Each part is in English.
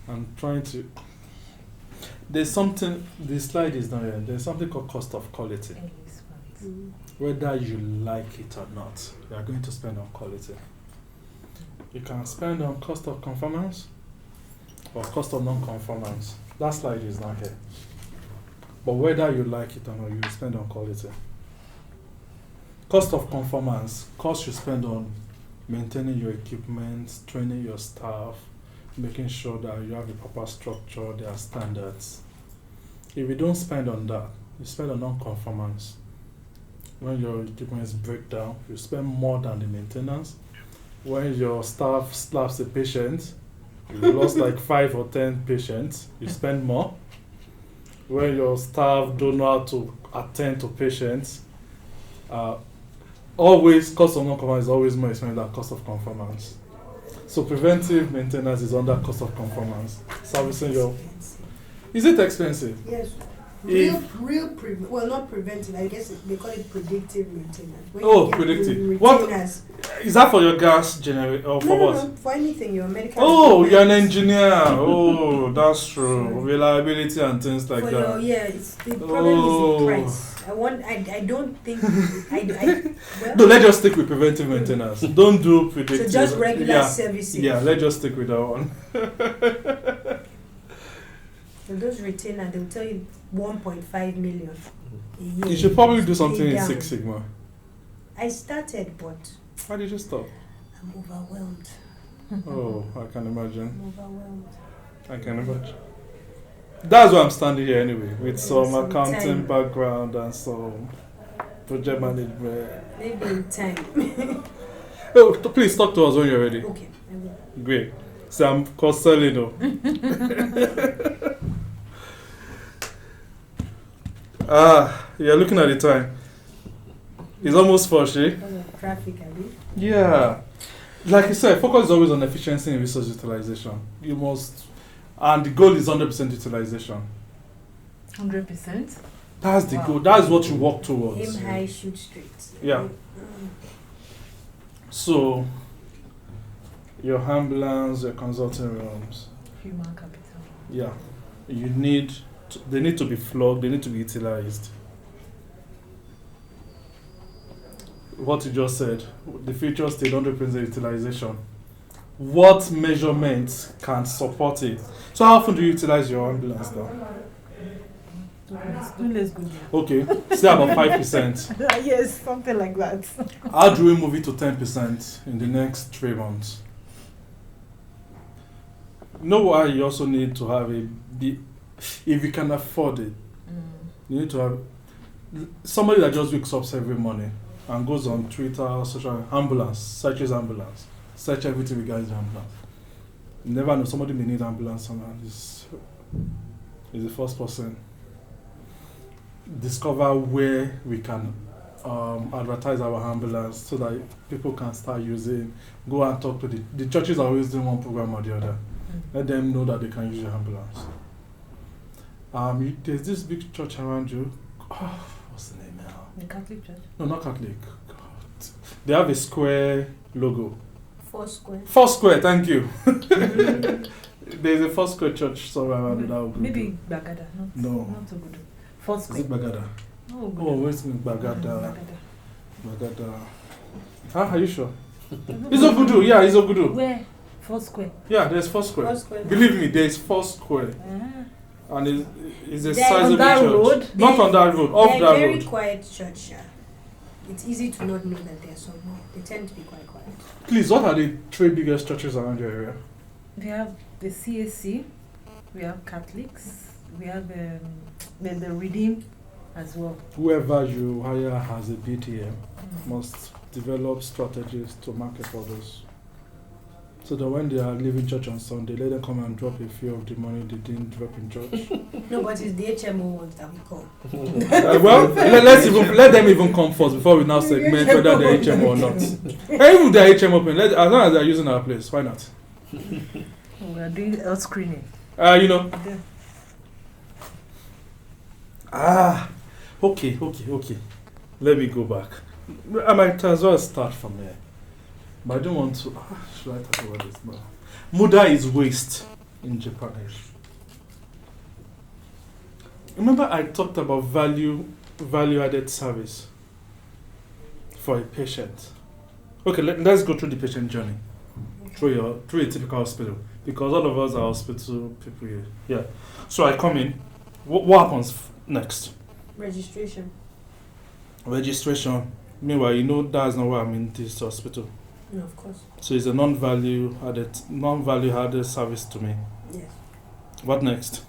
I'm trying to. There's something. The slide is not here. There's something called cost of quality. Whether you like it or not, you are going to spend on quality. You can spend on cost of conformance or cost of non-conformance. That slide is not here. But whether you like it or not, you will spend on quality. Cost of conformance, cost you spend on maintaining your equipment, training your staff, making sure that you have a proper structure, there are standards. If you don't spend on that, you spend on non-conformance. When your equipment break down, you spend more than the maintenance. When your staff slaps a patient, you lost like 5 or 10 patients, you spend more. When your staff don't know how to attend to patients, always cost of non-conformance is always more expensive than cost of conformance. So preventive maintenance is under cost of conformance. Servicing your... Is it expensive? Yes. Well, not preventive. I guess they call it predictive maintenance. When predictive. What is that for your gas generator or for what? No, for anything. Your medical. Oh, you're an engineer. Oh, that's true. Reliability and things like for that. It's the problem is the price. I don't think. Well, no, let's just stick with preventive maintenance. Don't do predictive. So just regular servicing. Yeah, let's just stick with that one. So those retainers, they'll tell you 1.5 million a year. You should probably do something in Six Sigma. I started, but why did you stop? I'm overwhelmed. Oh, I can imagine. I'm overwhelmed. I can imagine. That's why I'm standing here anyway, with some accounting background and some project management. Maybe in time. Oh, please talk to us when you're ready. Okay, I will. Great. So I'm Costellino. You're looking at the time. It's almost 4, Traffic, I mean. Yeah. Like you said, focus is always on efficiency and resource utilization. You must, and the goal is 100% utilization. 100%? That's the goal. That's what you work towards. Aim high, shoot straight. Yeah. So, your ambulance, your consulting rooms. Human capital. Yeah. They need to be flogged, they need to be utilized. What you just said, the future state 100% utilization. What measurements can support it? So how often do you utilize your ambulance now? Let's go. Okay, say about 5%. Yes, something like that. How do we move it to 10% in the next 3 months? You know why you also need to have if you can afford it, you need to have somebody that just wakes up every morning and goes on Twitter, social ambulance, searches ambulance, search everything regarding the ambulance. You never know, somebody may need ambulance and is the first person. Discover where we can advertise our ambulance so that people can start using, go and talk to the churches are always doing one program or the other. Let them know that they can use your ambulance. There's this big church around you. Oh, what's the name now? The Catholic Church? No, not Catholic. God. They have a square logo. Foursquare, thank you. There's a Foursquare church somewhere around that. Maybe Bagada. No. Not so good. Foursquare. Is it Bagada? Oh, where's Bagada? Bagada. Are you sure? It's Ogudu. Yeah, it's Ogudu. Where? Foursquare. Yeah, there's Foursquare. Believe me, there's Foursquare. And it's a sizable church. Road? Not on that road, off that road. They're very quiet church. It's easy to not know that they're so more. They tend to be quite quiet. Please, what are the 3 biggest churches around your area? We have the CAC, we have Catholics, we have the Redeemed as well. Whoever you hire as a BTM must develop strategies to market for those. So that when they are leaving church on Sunday, let them come and drop a few of the money they didn't drop in church. No, but it's the HMO ones that we call. Well, let them even come first before we now segment whether they're HMO or not. Even if they're HMO, as long as they're using our place, why not? We are doing health screening. Okay. Let me go back. I might as well start from there. But I don't want to. Should I talk about this now? Muda is waste. in Japanese. Remember I talked about value added service for a patient. Okay, let's go through the patient journey through a typical hospital, because all of us are hospital people here. Yeah. So I come in. What happens next? Registration. Registration. Meanwhile, you know that's not why I'm in this hospital. No, of course. So it's a non-value added service to me. Yes. What next?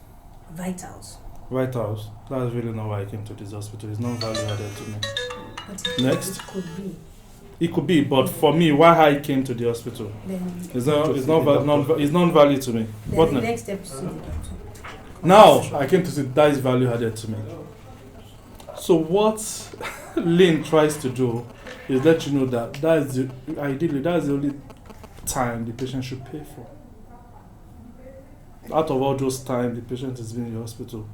Vitals. Vitals. That's really not why I came to this hospital. It's non-value added to me. But Next. It could be. It could be, but for me, why I came to the hospital, Then it's non-value to me. What the next? next step is to see the doctor. Now I came to see that is value added to me. So what Lynn tries to do is let you know that ideally that's the only time the patient should pay for. Out of all those time the patient is in the hospital,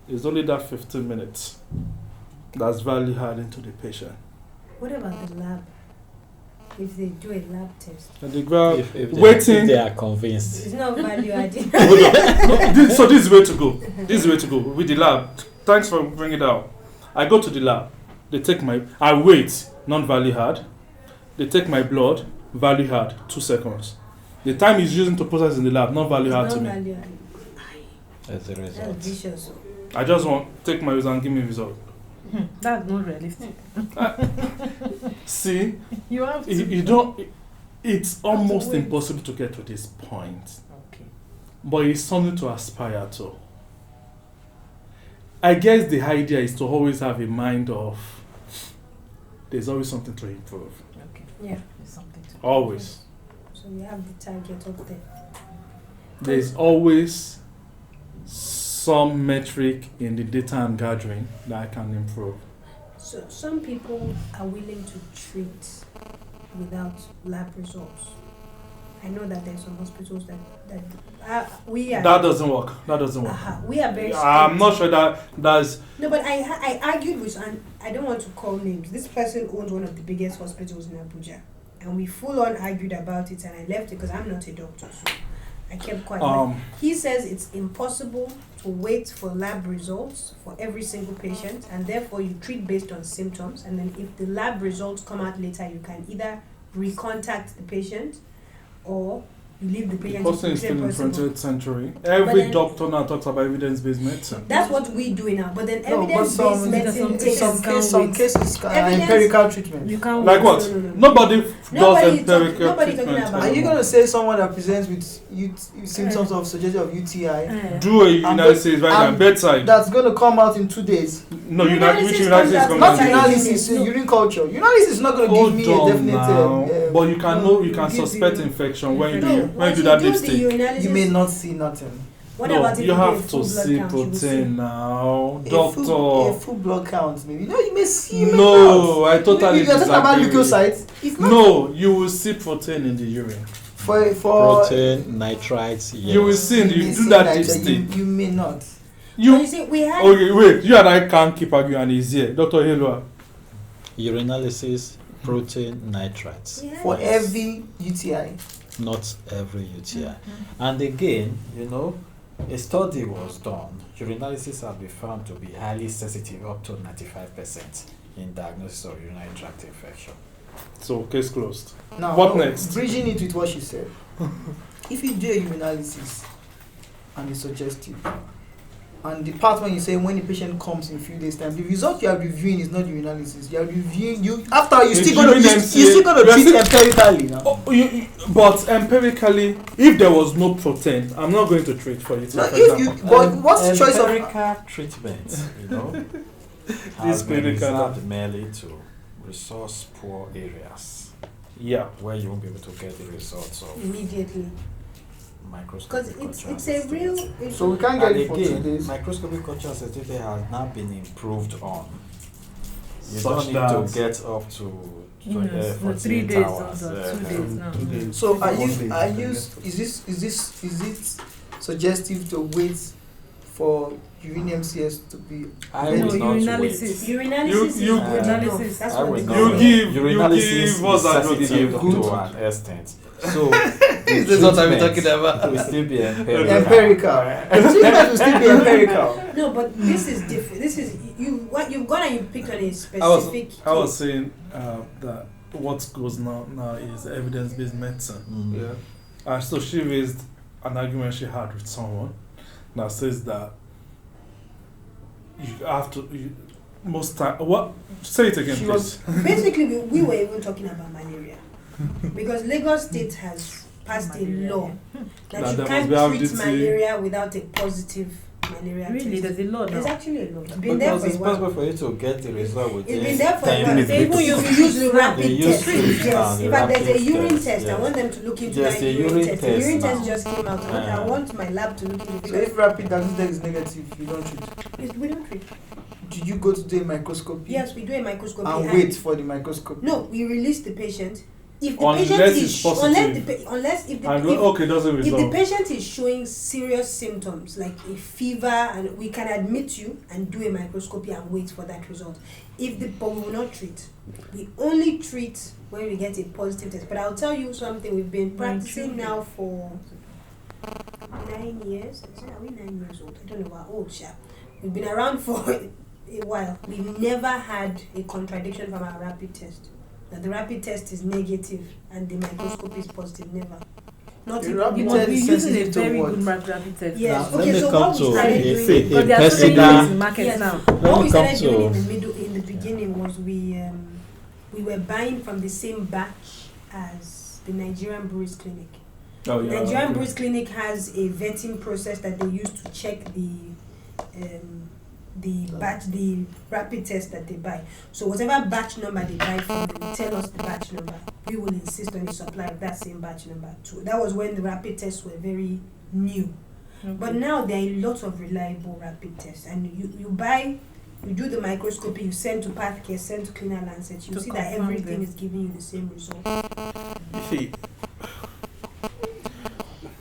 it's only that 15 minutes that's value added to the patient. What about the lab? If they do a lab test, And the girl If waiting. they are convinced. it's not value added. So this is the way to go. This is the way to go with the lab. Thanks for bringing it out. I go to the lab. They take I wait, non-value add. They take my blood, value add, 2 seconds. The time is using to process in the lab, non-value add It's to not me. value added. As a That's result. vicious. I just want take my result and give me result. That's not realistic. See, You have to. you don't. It's almost wait. impossible to get to this point, Okay. but it's something to aspire to. I guess the idea is to always have a mind of there's always something to improve. Okay. Yeah. There's something to. Always. So you have the target up there. There's always some metric in the data I'm gathering that I can improve. So some people are willing to treat without lab results. I know that there's some hospitals that we are. That doesn't work. That doesn't work. We are very. I'm strict. not sure that's. No, but I argued with, and I don't want to call names. This person owns one of the biggest hospitals in Abuja, and we full on argued about it, and I left it because I'm not a doctor, so I kept quiet. He says it's impossible to wait for lab results for every single patient, and therefore you treat based on symptoms, and then if the lab results come out later, you can either recontact the patient or you leave the The patient person is still in the possible. 20th century. But Every then- doctor now talks about evidence-based medicine. That's what we do now, but then No, but evidence-based some medicine takes some cases are Evidence- empirical treatment. You can't Like wait. what? No. Nobody does Nobody empirical talking treatment. about- Are you gonna say someone that presents with symptoms of suggestion of UTI do a analysis right now, I'm- bedside? that's gonna come out in 2 days? No, which Urinalysis analysis comes is out going Not Right. analysis, urine culture. Urinalysis is not gonna give me a definite. But you can know, you can give suspect you- infection when No, you do once that do the dipstick. urinalysis, You may not see nothing. what No, about if you do a have full to blood see count? You will see. protein now, A doctor. full blood count, maybe. No, you may see. You may No, I not. totally You're talking about disagree. leukocytes. It's not No, you will see protein in the urine. for Protein, nitrites, yes. You will see, you may you do see that that, dipstick. you may not. But you see, we had Okay, wait, you and I can't keep arguing and he's here. Dr. Hilwa. Urinalysis, protein, nitrites. Yes. For every UTI. Not every UTI. And again, a study was done. Urinalysis has been found to be highly sensitive, up to 95% in diagnosis of urinary tract infection. So, case closed. Now, What next? Bridging it with what she said. If you do a urinalysis and it's suggestive, and the part when you say when the patient comes in a few days' time, the result you are reviewing is not urinalysis. You are reviewing after It's you're still gonna urine treat MCA. empirically now. But empirically, if there was no protein, I'm not going to treat for it. No, for if you example. but what's the choice of Empirical treatment, This has been clinical- reserved merely to resource poor areas Yeah. where you won't be able to get the results of immediately because microscopic it's culture a real. sensitivity. so we can't get And it for 2 again, days. microscopic culture sensitivity has now been improved on. You Such don't need that- to get up to No, 3 48 days, hours. or 2 days now. 2 days. So are One you day. is it suggestive to wait for urine MCS to be I No, would not urinalysis. wait. Urinalysis is You- good urinalysis. enough. That's I what would they not You do. wait. give- you urinalysis give is what's that drug you sensitive give? to Good. an extent. So the This is what I'm talking about. It will still be empirical. Empirical, right? Treatment will still be empirical. No, but this is different. This is you've gone and you picked on a specific. I was saying that what goes now is evidence-based medicine. Yeah. So she raised an argument she had with someone that says that you have to most time. What? Say it again, She please. Basically, we were even talking about malaria because Lagos State has passed a law that you there can't must be treat RDT. malaria without a positive malaria Really, test. there's a law There's now. actually a law. It's been there Because for a it's while. possible for you to get the result within It's been there for a 10 while. minutes. They even use the rapid They use test. it Yes. now, In the fact, there's a rapid urine test, test. I yes. want them to look into Yes, that the urine urine test. The test urine test now. just came out. I want my lab to look into it So because if rapid test is negative, you don't treat. we don't treat. Did you go to do a microscopy? Yes, we do a microscopy. And wait for the microscopy. No, we release the patient. If the Unless patient it's is positive. unless if the And if, okay, doesn't if the resolve. patient is showing serious symptoms like a fever, and we can admit you and do a microscopy and wait for that result. But we will not treat. We only treat when we get a positive test. But I'll tell you something. We've been practicing now for 9 years. Are we 9 years old? I don't know. We're old, sharp. We've been around for a while. We've never had a contradiction from our rapid test. That the rapid test is negative and the microscopy is positive. Never. Not The even. rapid You test must be is using a sensitive to very what? good rapid test. Yes. Now, Okay, let me so come what we to started a doing- fa- Because a there are so many personal- things in market Yes. now. What me we started come doing in to- the middle, in the beginning, was we were buying from the same batch as the Nigerian Breweries Clinic. Oh, yeah, Nigerian okay. Breweries Clinic has a vetting process that they use to check the rapid test that they buy. So whatever batch number they buy from, they will tell us the batch number. We will insist on the supply of that same batch number too. That was when the rapid tests were very new. But now there are a lot of reliable rapid tests, and you do the microscopy, you send to Pathcare, send to Cleaner Lancet, you To see that confirm everything them. is giving you the same result. You see,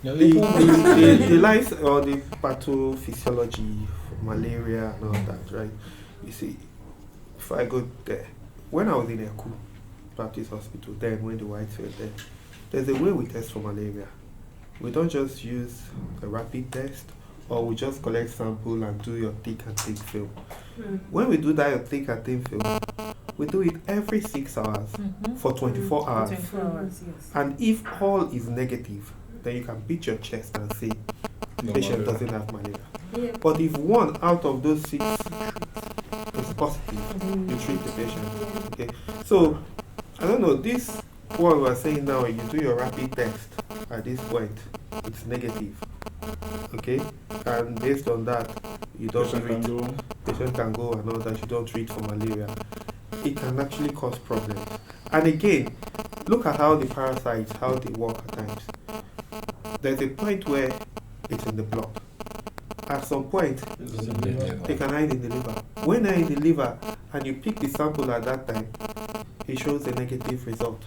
No, the life or the pathophysiology for malaria and all that, right? You see, if I go there, when I was in Eku Baptist Hospital, then when the whites were there, there's a way we test for malaria. We don't just use a rapid test, or we just collect sample and do your thick and thin film. When we do that your thick and thin film, we do it every 6 hours for 24 hours. 24 hours, yes. And if all is negative, then you can beat your chest and say the No patient malaria. doesn't have malaria. Yeah. But if 1 out of those 6 is positive, you treat the patient. Okay. So I don't know, this what we are saying now, you do your rapid test at this point, it's negative. Okay? And based on that, you don't Patient treat. can go. Patient can go and all that, you don't treat for malaria. It can actually cause problems. And again, look at how the parasites, how they work at times. There's a point where it's in the blood. At some point, they can hide in the liver. When they're in the liver and you pick the sample at that time, it shows a negative result.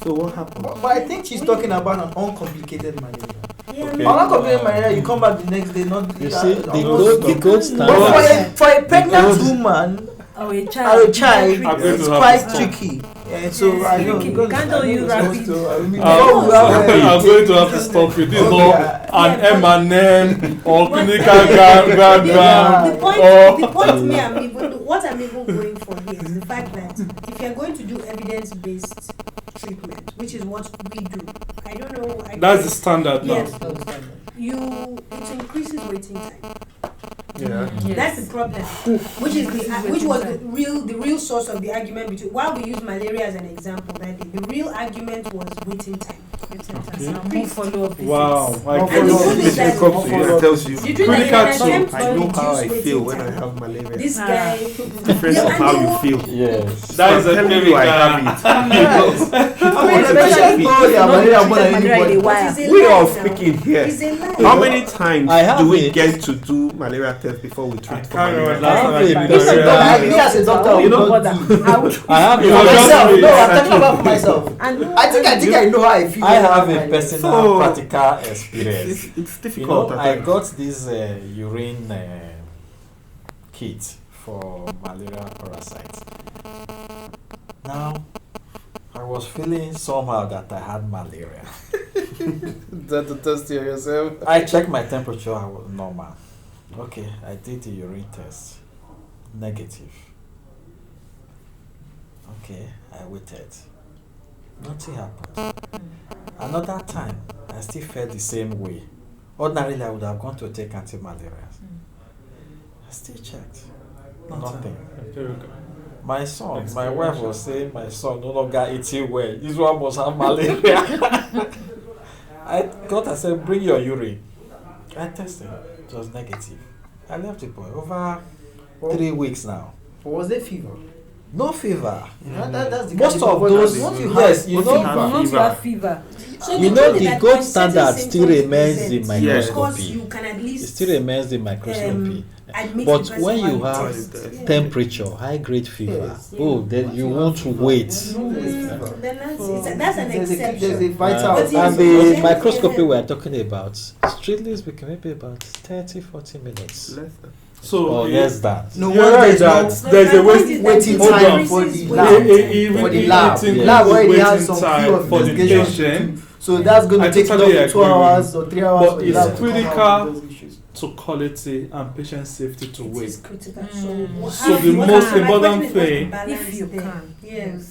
So what happens? But I think she's talking about an uncomplicated malaria. Yeah, Okay. On uncomplicated malaria, you come back the next day, not You see, the almost- gold But standard. for a pregnant gold- woman Oh, a or child. a child, I'm going it's to have quite to stop. tricky. Yeah, so Yes, I don't. tricky. because Can't I you know rapid? it's supposed to- I mean, I'm before we have- going to have to stop you. This is Okay, not an yeah, M&M or But- clinical The diagram. point, or the point me, what I'm even going for here is the fact that if you're going to do evidence-based treatment, which is what we do, I don't know. That's the standard now. Yes. It increases waiting time. Yeah. Yes. That's the problem, which was the real source of the argument between. While we use malaria as an example that day, the real argument was waiting time. More follow-up visits. Wow. I And get the it. good is that comes to you and tells you, The truth Clinical is that too. in an attempt I to know how I reduce feel waiting when I time, have malaria. this Ah. guy. Different Yeah, from and how they you were- feel. Yes. That is I'm a telling very you, I have it. Yes. I mean, the Yes. patient knows their malaria more than anybody. But it's a We lie are now. speaking here. It's a lie. How many times I have do we it. get to do malaria test before we treat for can't malaria? remember. I have If a I If I Yeah. don't- me as a doctor, I You will know not what? do. I have You For know, a just myself, me. no, I'm talking about for myself. And I think I know how I feel. I have a Malaria. personal So- practical experience. It's You difficult know, at I times. got this urine kit for malaria parasites. Now, I was feeling somehow that I had malaria. That to test yourself. I checked my temperature, I was normal. Okay, I did the urine test. Negative. Okay, I waited. Nothing happened. Another time, I still felt the same way. Ordinarily, I would have gone to take anti-malarials. I still checked. Nothing. My son, my wife was saying my son no longer eating well. This one must have malaria. I said, bring your urine. I tested. It was negative. I left the boy over 3 weeks now. Was there fever? No fever. That's the Most kind of those, once you yes, have, you once know, you have Once you have fever. So you they know told the that gold when certain standard still symptoms remains the present, microscopy. Of course, you can at It least still remains the microscopy. admit But the person when you while have test. Yeah. temperature, high grade fever, Yes. oh, then you want to wait. Then that's an There's a exception. vital. But And it's- the microscopy we're talking about, strictly speaking, maybe about 30-40 minutes. Less than. So Or less than. No you're wonder right there's that there's a waiting waiting Hold time on. for the Waiting lab. time. For the lab. Waiting Lab already has waiting some time few of for the investigations to patient. do. So that's going I to take totally up to 2 agree. hours or 3 hours But for the it's lab to come critical out with those issues. to quality and patient safety to It wait. is critical. Mm. So If the you most can. important thing, If you can. Yes.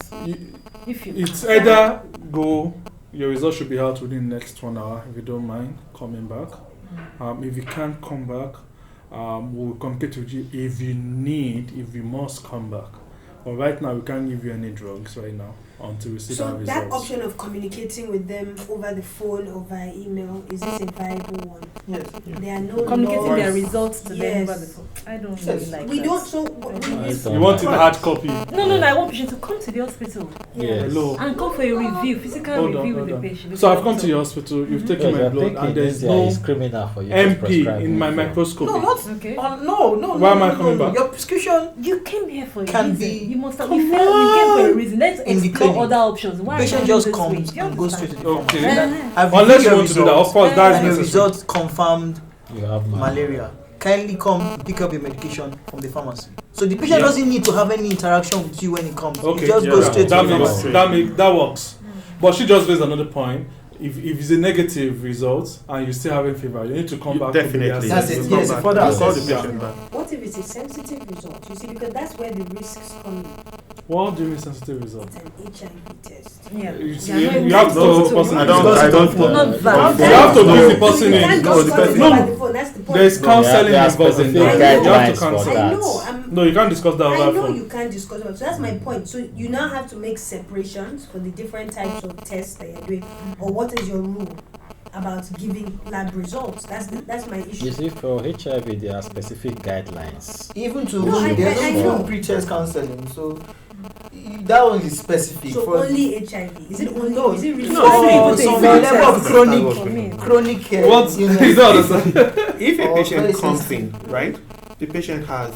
If you it's can. either go, your results should be out within the next 1 hour if you don't mind coming back. If you can't come back, we'll communicate with you if you must come back. But right now, we can't give you any drugs right now until we see So our that results. option of communicating with them over the phone or via email, is this a viable one? Yes. There are no Communicating laws. their results to them Yes. over the phone. I don't Yes. really like We that. don't. So You want it hard copy? No, I want patient to come to the hospital Yes. Hello. and come for a review, physical Hold on, review hold with on. the patient. So I've come to your hospital, you've Mhm. taken my blood, and there's no it's criminal for you to MP prescribe in my it. microscopy. No, not. Okay. No. Why am I coming back? Your prescription. You came here for a Can reason. be- You must have. Come You came for a on. reason. Let's In the explore clinic. other options. Why Patient am I just doing this way? comes Do you and goes straight to the Okay. pharmacy. Uh-huh. I've Unless reviewed you your want to do that, of results, course, that is and your necessary. results confirmed You have malaria. Kindly come pick up your medication from the pharmacy. So the patient Yeah. doesn't need to have any interaction with you when he comes. Okay, He just yeah, goes straight that to the makes pharmacy. that works. But she just raised another point. If it's a negative result and you still having fever, you need to come back. Definitely. To be That's assessed. it, yes, Come for back. that. Call the Yeah. patient back. what if it's a sensitive result? You see, because that's where the risks come in. What do you mean sensitive result? It's an HIV test. Yeah. You Yeah, see, no, you it's have to not tell the to- person. I don't. Not that. You have to No. bring the So person you in. can't No, just the call person- them over the phone. That's the point. There's counseling there are involved in specific that. You have to guidelines for counsel. that. I know. No, you can't discuss that I over know phone. you can't discuss about. So that's my point. So you now have to make separations for the different types of tests that you're doing, or what is your rule about giving lab results? That's my issue. You see, for HIV, there are specific guidelines. Even to No, I there's know. even pre-test counseling. So that one is specific. So for only HIV. Is it only? No, is it really? no, Some people some take level of tests. chronic For me. chronic What? You illness. don't understand. If a Or patient very comes sensitive. in, right? The patient has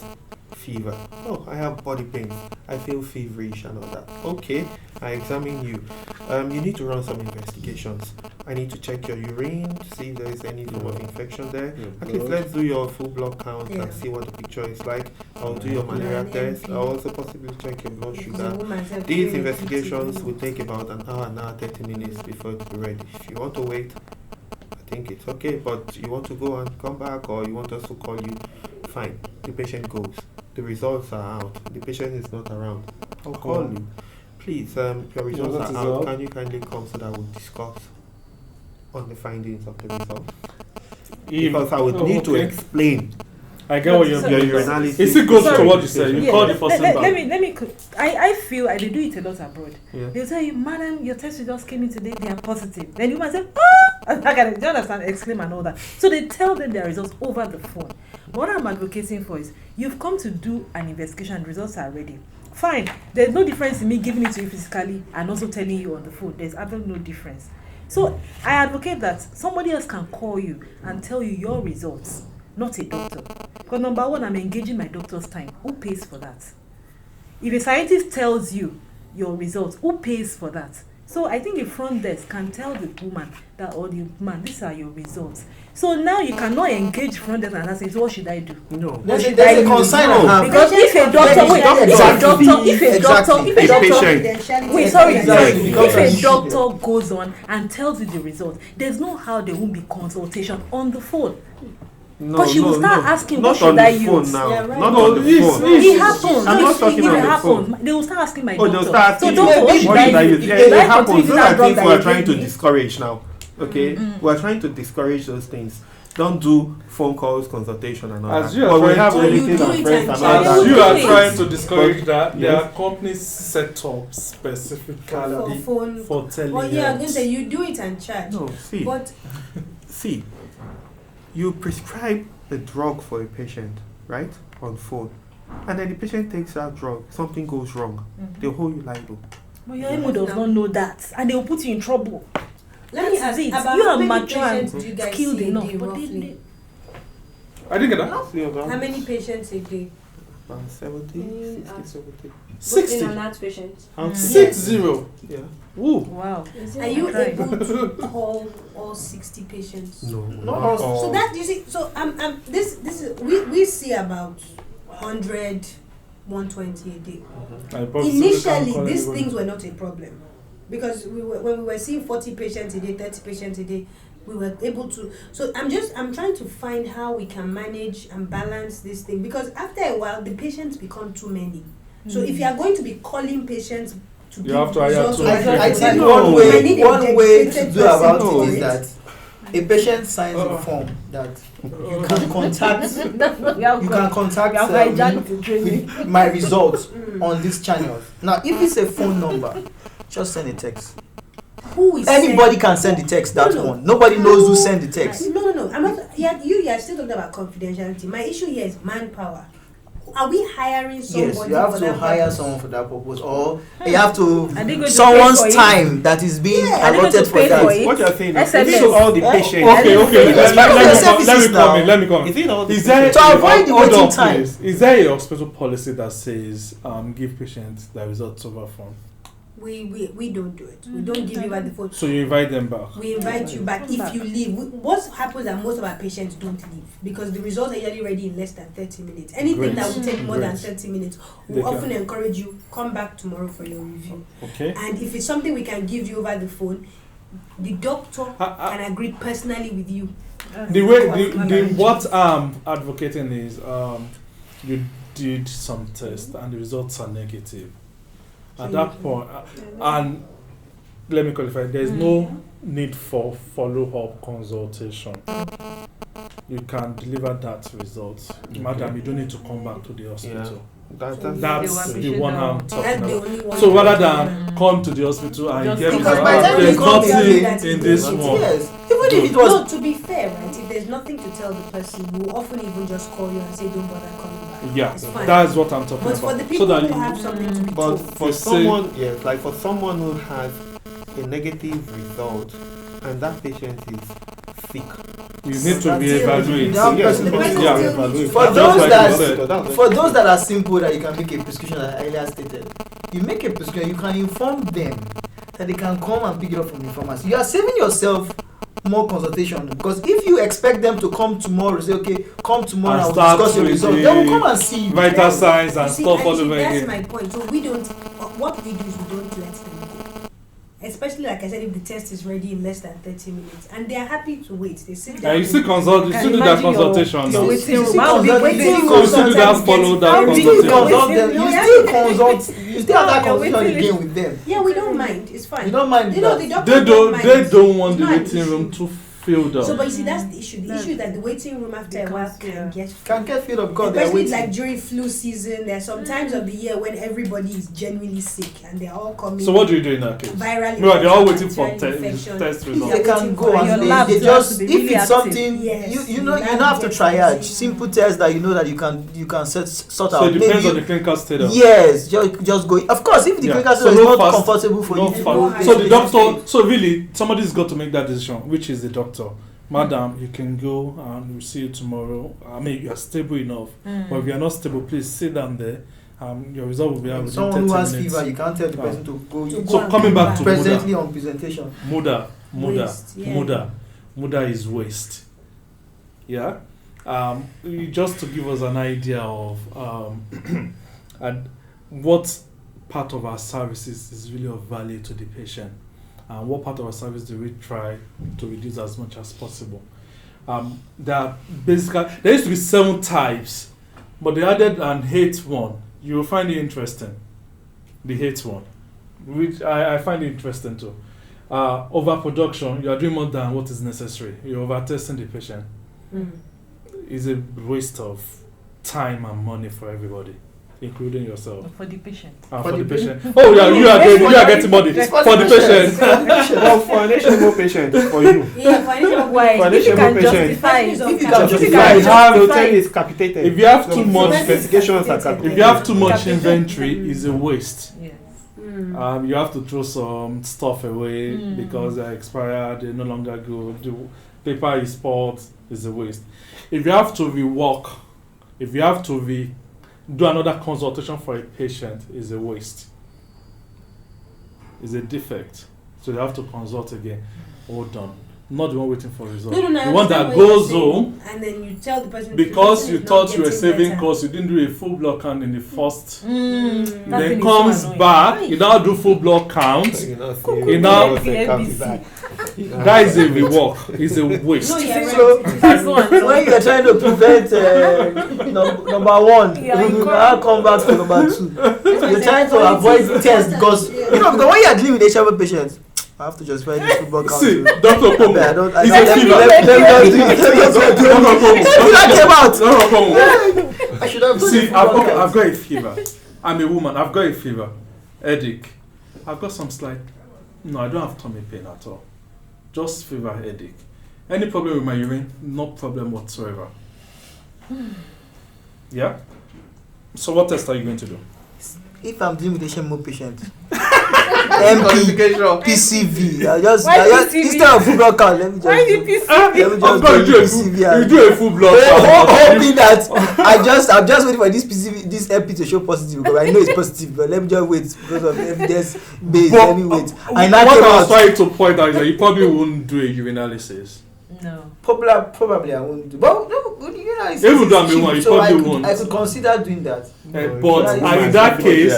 fever. Oh, I have body pains. I feel feverish and all that. Okay, I examine you. You need to run some investigations. I need to check your urine to see if there is any form of infection there. At least let's do your full blood count Yeah. and see what the picture is like. I'll do your Yeah, malaria an test. MP. I'll also possibly check your blood Because sugar. a woman said These 50 investigations minutes. will take about an hour, 30 minutes before it will be ready. If you want to wait, I think it's okay. But you want to go and come back, or you want us to call you, fine. The patient goes. The results are out. The patient is not around. I'll call you. Please, your results that is are all. out. Can you kindly come so that we'll discuss on the findings of the results? Because I would need to Okay. explain I get what you're So- your doing. urinalysis. It still goes to Sorry. what you said. You Yeah, call the person let back. me. I feel they do it a lot abroad. Yeah. They'll tell you, madam, your test results came in today. They are positive. Then you might say, ah, and I can, do you understand? Exclaim and all that. So they tell them their results over the phone. What I'm advocating for is, you've come to do an investigation. And results are ready. Fine. There's no difference in me giving it to you physically and also telling you on the phone. There's absolutely no difference. So I advocate that somebody else can call you and tell you your results, not a doctor. Because number one, I'm engaging my doctor's time. Who pays for that? If a scientist tells you your results, who pays for that? So I think the front desk can tell the woman that, or the man, these are your results. So now you cannot engage front desk and say, so what should I do? No. There's should a I consign use? I have. Because if a doctor, wait, if a doctor goes on and tells you the result, there's no how there won't be consultation on the phone. Because she will start asking, what should I use? Now. Yeah, right. Not No, on the phone. It happens. I'm not talking If on it the happens, phone. they will start asking my Oh, doctor. they'll start So asking doctor, you, what should what I should I use? use? Yeah, Should it I happens. continue Those that are drug things that we're you trying to gave me? discourage now. Okay? We're trying to discourage those things. Don't do phone calls, consultation, and all As that. you are But we trying have to- relatives You do and it friends and and check. all As that. you are Yes. trying to discourage that, there Yes. are companies set up specifically For phone. for telling Well, yeah, I'm going to say health. you do it and charge. No, see. But See, you prescribe the drug for a patient, right, on phone, and then the patient takes that drug, something goes wrong, they'll hold you liable. But your emo does not know that, and they will put you in trouble. let me That ask is it. about You how are many mature and patients do you guys skilled see a enough, day but roughly? I didn't get that. See about How many patients a day? about 70, Mm, 60, 70. 60. In an outpatient. How Mm. 60. Yeah. Ooh. Wow. Is Are you Okay. able to call all 60 patients? No. Not all. So that you see, so this is we see about 100, 120 a day. I probably still can't Initially, call these everybody. things were not a problem because when we were seeing 40 patients a day, 30 patients a day, we were able to. So I'm trying to find how we can manage and balance this thing because after a while the patients become too many. So if you are going to be calling patients to You give have to hire results two over people. I the think phone, No. one I need a way to dedicated do about person it for is it. that a patient signs Oh. a form that you can contact. We have You can contact hijacked the training. with my results on this channel. Now, if it's a phone number, just send a text. Who is Anybody can send the text. That No. one. Nobody knows who sent the text. No. I'm not. Yeah, you are still talking about confidentiality. My issue here is manpower. Are we hiring somebody? Yes, you have for to that hire purpose? someone for that purpose, or you have to Are they going to someone's pay for it? time that is being Yeah. Are they going to allotted for pay for that. it? What you're saying is, SMS. is it all the Oh, patients? Okay. Yes, Let because me now- come in. Is it all the Is there To avoid the hold waiting on, time. please. Is there a hospital policy that says give patients the results over phone? We don't do it. We don't give you back the phone. So you invite them back. We invite you back if you leave. What happens that most of our patients don't leave because the results are usually ready in less than 30 minutes. Anything Great. that will take more than Great. 30 minutes, we They can- often encourage you come back tomorrow for your review. Okay. And if it's something we can give you over the phone, the doctor can agree personally with you. The way the what I'm advocating is you did some tests and the results are negative. At that point, and let me qualify, there's no need for follow-up consultation. You can deliver that result. Madam, you don't need to come back to the hospital. That's That's They the will one I'm appreciate talking That's the about. only one. So rather than come to the hospital and Just get because results, by the time there's you come here, nothing that in is this doing it. one. Yes, even if it was No, to be fair, right? If there's nothing to tell the person, we'll often even just call you and say, "Don't bother coming back." Yeah, It's fine. that's what I'm talking But for about. the So people that who you, have something to be But told, for You say- someone, yes, like for someone who has a negative result and that patient is sick. you need to be That's- evaluated. that Yes, person- the person Yeah. still needs to- For Just those like that- you said. For those that are simple that you can make a prescription as I earlier stated, you make a prescription, you can inform them that they can come and pick it up from the pharmacy. You are saving yourself more consultation because if you expect them to come tomorrow, say okay, come tomorrow And and we'll start discuss your with results, the they will come and see you. Vital signs You and see, stuff all actually, over that's again. my point. So we don't. What we do is we don't let them go. Especially like I said, if the test is ready in less than 30 minutes, and they are happy to wait. They sit down. Yeah, you still consult, you Can still do you that imagine your- consultation your now. waiting You room? still How big consult- waiting you room? So you still do that sometimes follow gets that very You big. still consultation. consult them. No, You yeah. still consult. You still have that Yeah, conversation waiting again list. with them. Yeah, we don't mind. It's fine. You don't mind You know, that. the doctor mind. They don't want It's the not an waiting room issue. to filled up. So, but you see, that's the issue. The That's- issue is that the waiting room after a while Because, yeah. can get Can get filled up because they're especially waiting. like during flu season. There are some times of the year when everybody is genuinely sick and they're all coming. So what do you do in that case? Viral No, they're all waiting infections, for bacterial infection. test They results. can go And your and lab they still has just to be if really it's active. something Yes, you know the you lab don't have to gets triage busy. simple tests that you know that you can sort So out. it depends Maybe on the clinical status. yes, just go. Of course, if the Yeah. clinical So status is no not fast- comfortable for No you, No fun. high So the risk. doctor, so really, somebody's got to make that decision, which is the doctor. Madam, you can go and we'll see you tomorrow. I mean, you are stable enough. But if you are not stable, please sit down there your result will be out within Someone 30 who has minutes. fever, you can't tell the Ah. person to go. To So go and coming come back to Presently on presentation. Muda Waste, yeah. is waste. Yeah. Just to give us an idea of and what part of our services is really of value to the patient, and what part of our service do we try to reduce as much as possible. There used to be 7 types, but they added an 8th one. You will find it interesting. The 8th one, which I find it interesting too. Overproduction, you are doing more than what is necessary. You're over-testing the patient. Is a waste of time and money for everybody, including yourself. For the patient. For the patient. Oh yeah, you are getting money It's for the patient. Well, for an HMO patient, for you. Yeah, financial Why? For an If you can HMO patient, justify it. if you If can you justify can it, how the justify hotel it. is capitated. If you have too So, much, investigations are if capitated. you have too much Capitation. inventory, is a waste. Yes. You have to throw some stuff away Mm. because they're expired, they're no longer good. The paper is spoiled, is a waste. If you have to rework, if you have to do another consultation for a patient, is a waste. Is a defect. So you have to consult again. All done. Not the one waiting for results. No, the I one that understand what you're goes saying, home and then you tell the person because the you person is thought not you were getting saving better. costs, you didn't do a full blood count in the first. Mm. That Then thing is comes so annoying. back, you now do full blood count. You know, You know- That is a rework. It's a waste. No, you're So- right. That's one. When you're trying to prevent number one, Yeah, you you now come back to number 2. You're trying to avoid tests because Yeah. because when you're dealing with HIV patients, I have to justify this football count. See, too. Dr. Pomo, I don't. I is don't- it fever? Let me just do it. Let me just do it. Dr. Pomo, That came out. Dr. Pomo. I should have done See, the football count. I've got a fever. I'm a woman. I've got a fever, headache. I've got some slight. No, I don't have tummy pain at all. Just fever, headache. Any problem with my urine? No problem whatsoever. Yeah. So what test are you going to do? If I'm dealing with a HMO patient, MP, PCV, I just PCV? instead of football count, let me just Why do- the PC? let me I'm just going to do do a PCV. full. and- You do a full blood count. Hoping that I'm just waiting for this PCV, this MP to show positive because I know it's positive, but let me just wait because of evidence based. But Let me wait. what And that I came was out. trying to point out is that you probably won't do a urinalysis. No. Probably I won't do. But no, you know, it's Even though I'm a cheap, woman, you so probably won't. I could consider doing that. But Yeah, in that case,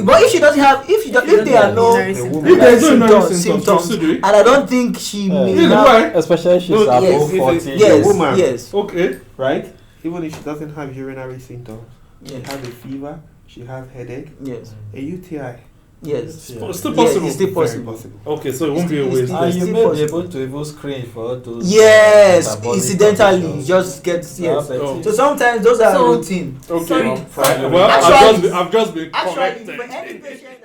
But if she doesn't have, if there are no if there's no urinary symptoms, you still do it. and I don't think she may Either have. way. Especially if she's No, above yes, 40. Yes, woman. yes. Okay. Right? Even if she doesn't have urinary symptoms, she Yes. has a fever, she has headache, Yes. a UTI. Yes. It's still Yes, possible. it's still Very possible. possible. Okay, so it won't be a It's waste. still- And it's you still may be possible. able to even screen for all those. Yes, metabolic incidentally, conditions. just get yes. Diabetes. So sometimes those are So- routine. Okay. Sorry. Well, Actually- I've just been Actually, corrected. for every patient.